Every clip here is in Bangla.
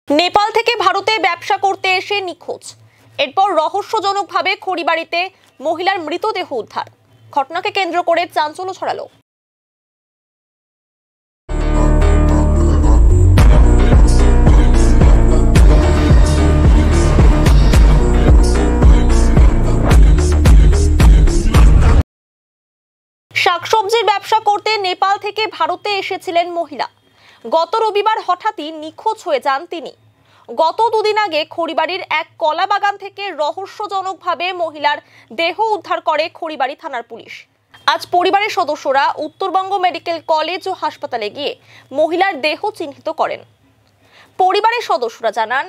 নেপাল থেকে ভারতে ব্যবসা করতে এসে নিখোঁজ, এরপর রহস্যজনকভাবে খড়িবাড়িতে মহিলার মৃতদেহ উদ্ধার। ঘটনাকে কেন্দ্র করে চাঞ্চল্য ছড়ালো। শাকসবজির ব্যবসা করতে নেপাল থেকে ভারতে এসেছিলেন মহিলা। গত রবিবার হঠাৎই নিখোঁজ হয়ে যান তিনি। গত দুদিন আগে খড়িবাড়ির এক কলা বাগান থেকে রহস্যজনকভাবে মহিলার দেহ উদ্ধার করে খড়িবাড়ি থানার পুলিশ। আজ পরিবারের সদস্যরা উত্তরবঙ্গ মেডিকেল কলেজ ও হাসপাতালে গিয়ে মহিলার দেহ চিহ্নিত করেন। পরিবারের সদস্যরা জানান,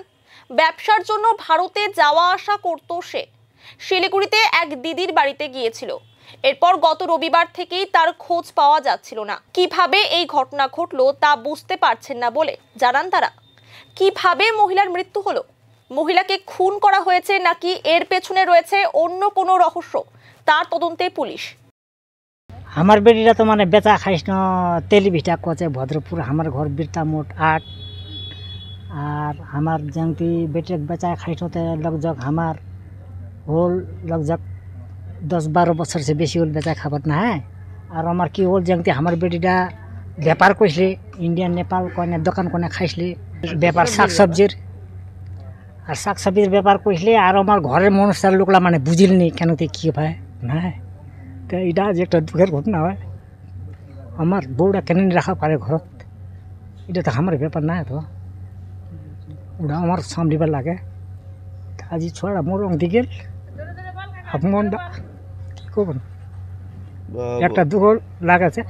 ব্যবসার জন্য ভারতে যাওয়া আসা করত সে। শিলিগুড়িতে এক দিদির বাড়িতে গিয়েছিল। এরপর গত রবিবার থেকেই তার খোঁজ পাওয়া যাচ্ছিল না। কিভাবে এই ঘটনা ঘটলো তা বুঝতে পারছেন না বলে জানান তারা। কিভাবে মহিলার মৃত্যু হলো, মহিলাকে খুন করা হয়েছে নাকি এর পেছনে রয়েছে অন্য কোনো রহস্য, তার তদন্তে পুলিশ। আমার বেটিটা তো মানে বেচা খাইস না তেলি ভিটা কচে ভদ্রপুর আমার ঘর বিরতা মোট 8 আর আমার যেমতি বেটে বেচা খাইতে লগজক আমার হোল লগজক 10-12 বছর से বেশি হোল বেচা খাবার না। হ্যাঁ, আর আমার কি হোল যেমতি আমার বেটিটা ব্যাপার কইসলে ইন্ডিয়ান নেপাল কোনে দোকান কোনে খাইসলে ব্যাপার শাকসবজির আর শাকসবজির ব্যাপার কইসলে আর আমার ঘরের মানুষের লোকলা মানে বুঝিলনি কেনতে কি ভাই না। তো এটা যে একটা দুঃখের ঘটনা হয়, আমার বউটা কেন রাখা পারে ঘরত, এটা তো আমার ব্যাপার না। তো ওটা আমার সামলিবার লাগে। আজি ছোড়া মোর অঙ্গি গেল আপনার কি করবেন, একটা দুঃখ লাগাছে।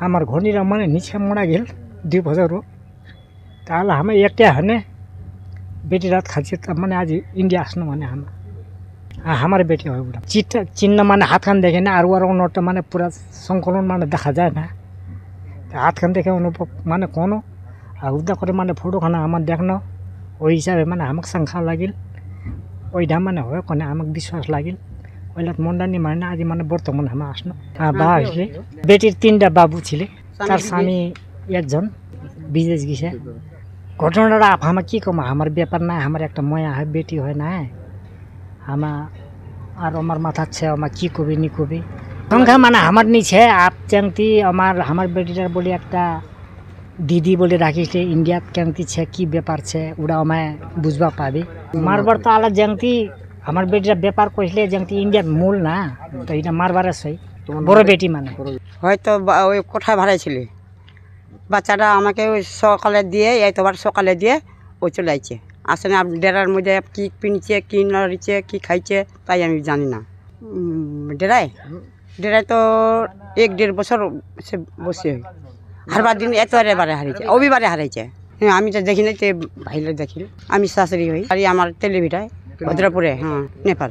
আমার ঘনিরা মানে নিচে মরা গেল 2 বছর, তাহলে আমি একটা হানে বেটি রাত খাচ্ছি মানে আজ ইন্ডিয়া আসনো মানে আমার বেটি হয় ওটা চিহ্ন মানে হাত খান দেখে না। আর ওর অন্যটা মানে পুরা সংকলন মানে দেখা যায় না, হাত খান দেখে অনুভব মানে কোনো আর উদ্ধার করে মানে ফটোখানা আমার দেখনো ওই হিসাবে মানে আমাকে সংখ্যা লাগিল ওইটা মানে হয় কোনে আমাকে বিশ্বাস লাগিল ওইলা মন্ডানি মানে আজ মানে বর্তমানে আমার আসনো। বা আসলে বেটির 3টা বাবু ছিলে, তার স্বামী একজন বিদেশ গেছে। ঘটনাটা আমার কি কম আমার ব্যাপার না, আমার একটা ময়া হয় বেটি হয় না। আমার আর আমার মাথা ছে আমার কি কবি নি কবি সংখ্যা মানে আমার নিচে আপ চাংতি আমার বেটিটার বলে একটা দিদি বলে রাখিস ইন্ডিয়াত কেমতি ছে কি ব্যাপার ছে ওটা আমায় বুঝবা পাবি। মারবার তো আলাদা যেমতি আমার বেটিটা ব্যাপার কইসলে যেমতি ইন্ডিয়ার মূল না, তো এটা মারবারের সই বড় বেটি মানে হয়তো ওই কোঠায় ভাড়াই ছিল। বাচ্চাটা আমাকে ওই সকালে দিয়ে এতবার সকালে দিয়ে ওই চলে যাচ্ছে। আসলে ডেরার মধ্যে কি পিনছে কি নড়ছে কি খাইছে তাই আমি জানি না। ডেরায় তো 1-1.5 বছর সে বসে হারবার দিন এতবারে হারিয়েছে, অবিবারে হারাইছে। হ্যাঁ, আমি তো দেখি নাই, ভাইলে দেখিল। আমি শাশুড়ি হই আর আমার তেলিভিটায় ভদ্রপুরে, হ্যাঁ, নেপাল।